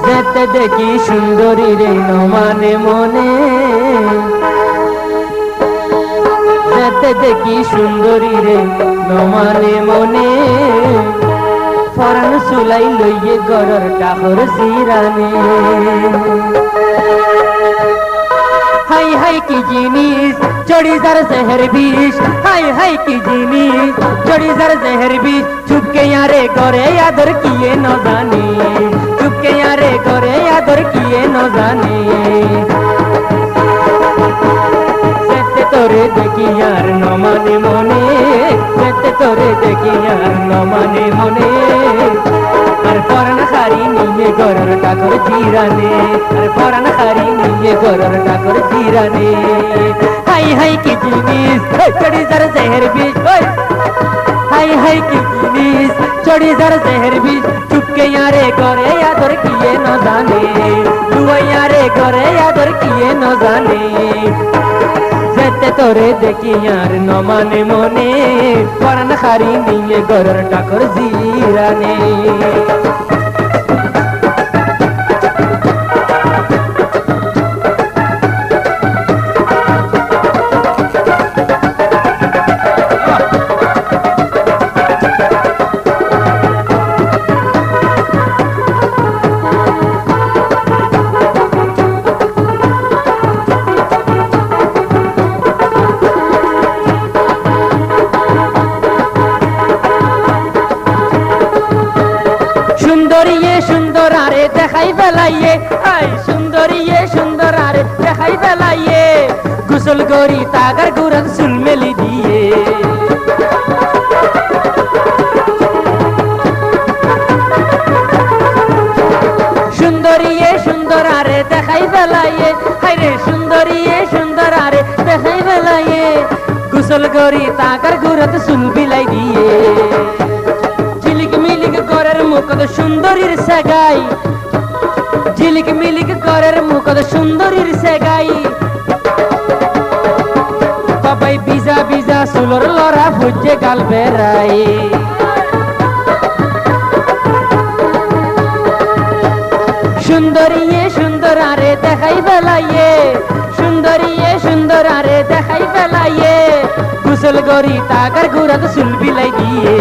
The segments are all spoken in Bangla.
যেতে দেখি সুন্দরী রে নমানে মনে, যেতে দেখি সুন্দরী রে নমানে মনে, ফরান সুলাই লইয়ে গরর টাহর জিরানে। হাই হাই কি জিনিস চড়ি যার জেহের বিষ, হাই হাই কি জিনিস চড়ি যার জেহের বিষ, চুপকে यारे करे आदर किए न जाने, चुपके यारे करे आदर किए न जाने। सेते तोरे देखी यार न माने मने, सेते तोरे देखी यार न माने मने, আর পরান খারি নিয়ে গরর টাকর জিরানে, আর পরান খারি নিয়ে গরর টাকর জিরানে। হাই হাই কি জিনিস চড়ি যার জেহের বিষ, হাই হাই কি জিনিস চড়ি যার জেহের বিষ, চুপকে यारे করে আদর কিয়ে ন জানে, দুয়া यारे করে আদর কিয়ে ন জানে। যেতে তোরে দেখি আর ন মানে মনে, পরান খারি নিয়ে গরর টাকর জিরানে। সুন্দরিয়ে সুন্দর আরে দেখাই বেলাইয়ে, আই সুন্দরিয়ে সুন্দর আরে দেখাই বেলাইয়ে, গোসল গরি তাগার গুরন চুল মেলি দিয়ে। সুন্দরিয়ে সুন্দর আরে দেখাই বেলাইয়ে, হাই রে সুন্দরিয়ে সুন্দর আরে দেখাই বেলাইয়ে, গোসল গরি তাগার গুরন চুল বিলাই দিয়ে। ঝিলিক মিলিক করের মুখদ সুন্দরীর সেগাই, ঝিলিক মিলিক করের মুখদ সুন্দরীর সেগাই, বাবাই বিজা বিজা সুলর লড়া ভুজে গাল বেড়াই। সুন্দরিয়ে সুন্দর আরে দেখাই বেলাইয়ে, সুন্দরিয়ে সুন্দর আরে দেখাই বেলাইয়ে, গোসল গরি তাগার গুরদ চুল বিলাই দিয়ে।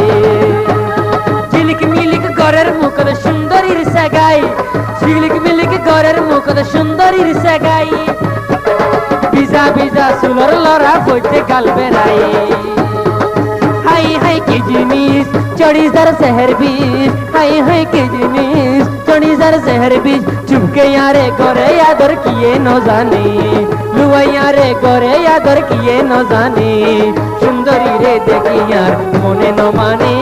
ঝিলিক মিলিক গরের মুখদ সুন্দরীর সেগাই, ঝিলিক মিলিক গরের মুখদ সুন্দরীর সেগাই, বিজা বিজা সুলর লড়া বইতে গাল বেড়াই। হাই হাই কি জিনিস চড়ি যার জেহের বিষ, হাই হাই কি জিনিস চড়ি যার জেহের বিষ, চুপকে यारे করে আদর কিয়ে ন জানে, লুয়া यारे করে আদর কিয়ে ন জানে। সুন্দরী রে দেখি আর মনে ন মানে,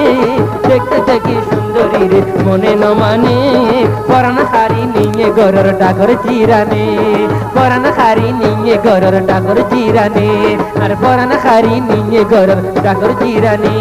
দেখতে দেখি সুন্দরী রে মনে ন মানে, পরান খারি নিয়ে গরর টাকর জিরানে, পরান খারি নিয়ে গরর টাকর জিরানে, আর পরান খারি নিয়ে গরর টাকর জিরানে।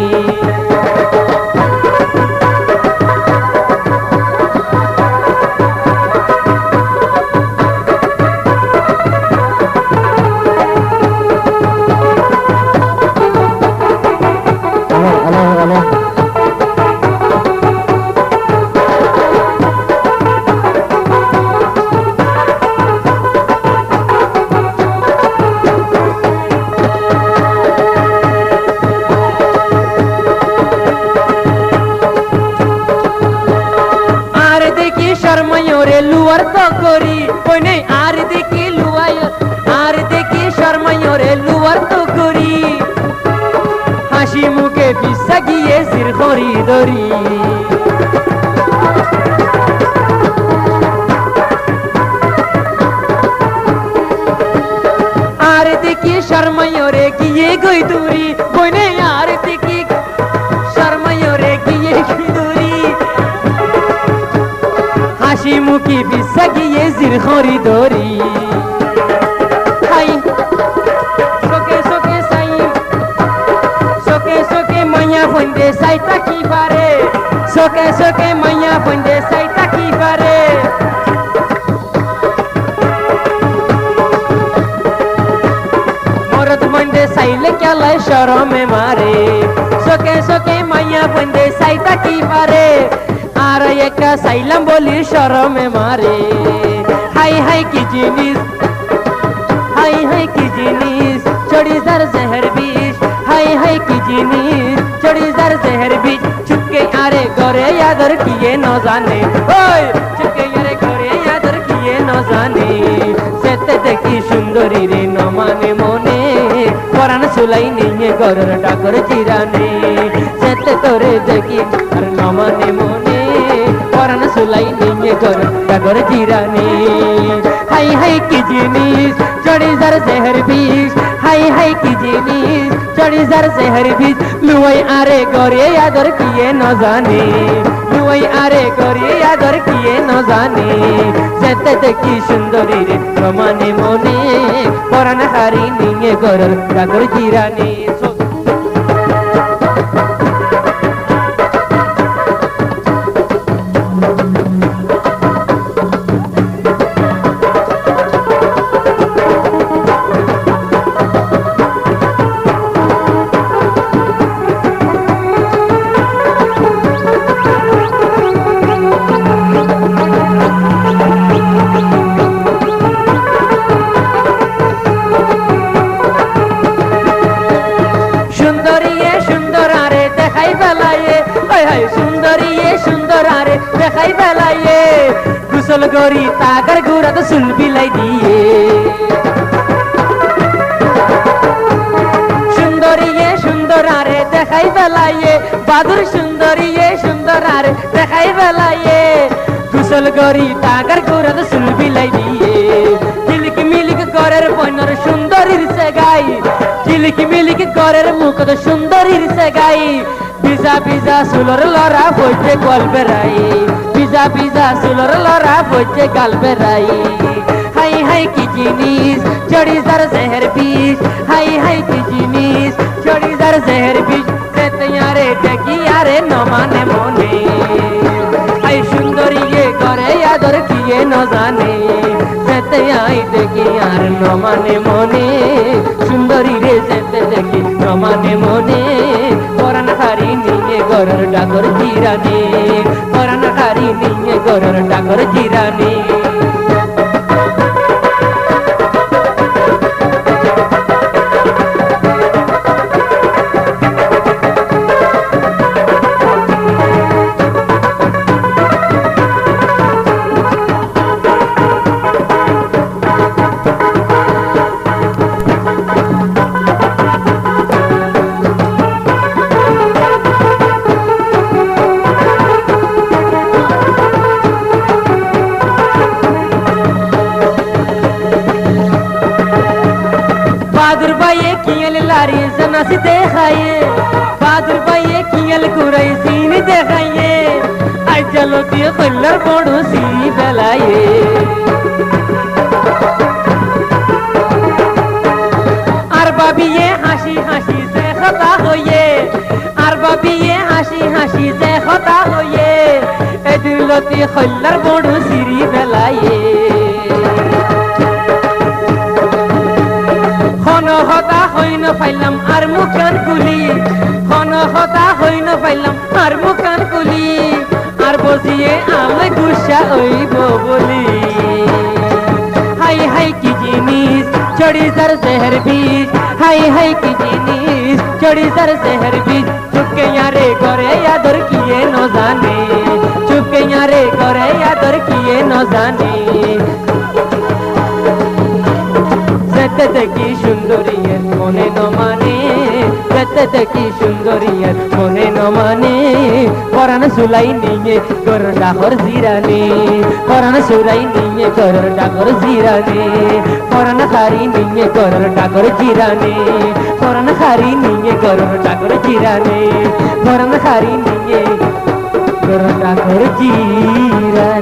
শর্মায়োরে লুয়ার তো করি কইনে, আর দেখি লুয়ায় আর দেখি শর্মায়োরে লুয়ার তো করি, হাসি মুখে বিশা গিয়ে সির ধরি ধরি। আর দেখি শর্মায়োরে গিয়ে গই দূরি কইনে, আর দেখি শর্মায়োরে গিয়ে গই দূরি, হাসি মুখি বিশা গিয়ে জির খরি দরি। হাই সোকে সোকে সাই, সোকে সোকে মাইয়া ফন্দে সাইতা কি পারে, সোকে সোকে মাইয়া ফন্দে সাইতা কি পারে। মরদ মন্দে সাইলে কেলাই শরমে মারে, সোকে সোকে মাইয়া ফন্দে সাইতা কি পারে। আর একা সাইলাম বলি শরমে মারে হাই হাই কি জিনিস হাই হাই কি জিনিস চড়িদার জহর বিষ হাই হাই কি জিনিস চড়িদার জহর বিষ চুপকে আরে ঘরে আদর কিয়ে ন জানে ওই চুপকে আরে ঘরে আদর কিয়ে ন জানে সেতে দেখি সুন্দরী রে ন মানে মনে পরাণ সুলাই নিয়ে ঘরের ডাকর জিরানে সেতে তোরে দেখি আর ন মানে মনে পরাণ সুলাই নিয়ে ঘরের ডাকর জিরানে হাই হাই কি জিনিস চড়িদার জহর বিষ হাই হাই কি জিনিস চড়িদার জহর বিষ লুয়াই আরে ঘরে আদর কিয়ে ন জানে লুয়াই আরে ঘরে আদর কিয়ে ন জানে যেতে দেখি সুন্দরী রে প্রমাণে মনে পরাণ হারি নিয়ে ঘরের ডাকর জিরানে দেখাই বেলাইয়ে গুসল গরি তাগার গুড়াতে চুল বিলাই দিয়ে সুন্দরীয়ে সুন্দর আরে দেখাই বেলাইয়ে বাদুর সুন্দরীয়ে সুন্দর আরে দেখাই বেলাইয়ে গুসল গরি তাগার গুড়াতে চুল বিলাই দিয়ে ঝিলিক মিলিক করের বইনর সুন্দরীর সে গাই ঝিলিক মিলিক করের মুখত সুন্দরীর সে গাই পিজা পিজা সুলর লরা বইতে গল বেড়াই পিজা পিজা সুলর লরা বইতে গাল বেড়াই হাই হাই কি জিনিস চড়িদার জহর বিষ হাই হাই কি জিনিস চড়িদার জহর বিষ তেয়ারে দেখি আরে ন মানে মনে হাই সুন্দরী গে করে আদর কিয়ে ন জানে যেতে আই দেখি আর ন মানে মনে সুন্দরী রে যেতে দেখি ন মানে মনে পরাণ হারি নিয়ে ঘরের ডাকর জিরানে পরাণ হারি নিয়ে ঘরের ডাকর জিরানে बहादुर भाई कियल लारी जनासी देखाइए बहादुर भाई कियल कुराई सीन देखाइए आई चलो दिए कलर बोड़ो सी बेलाइए আর বাবি ये হাসি হাসি से खता होइए আর বাবি ये হাসি হাসি से खता होइए ए दिलती कलर बोड़ो सीरी बेलाइए হতা হইন পাইলাম আর মুখান কুলি খন হতা হইন পাইলাম আর মুখান কুলি আর বসিয়ে আমি গুসা হইব বলি হাই হাই কি জিনিস চড়িদার জহর বিষ হাই হাই কি জিনিস চড়িদার জহর বিষ চুপকে यारे করে আদর কিয়ে ন জানে চুপকে यारे করে আদর কিয়ে ন জানে যেতে দেখি সুন্দরীর মনে ন মানে যেতে দেখি সুন্দরীর মনে ন মানে পরাণ সুলাই নিয়ে গর ডাকর জিরানে পরাণ সুলাই নিয়ে গর ডাকর জিরানে পরাণ খারি নিয়ে গর ডাকর জিরানে পরাণ খারি নিয়ে গর ডাকর জিরানে পরাণ খারি নিয়ে গর ডাকর জিরানে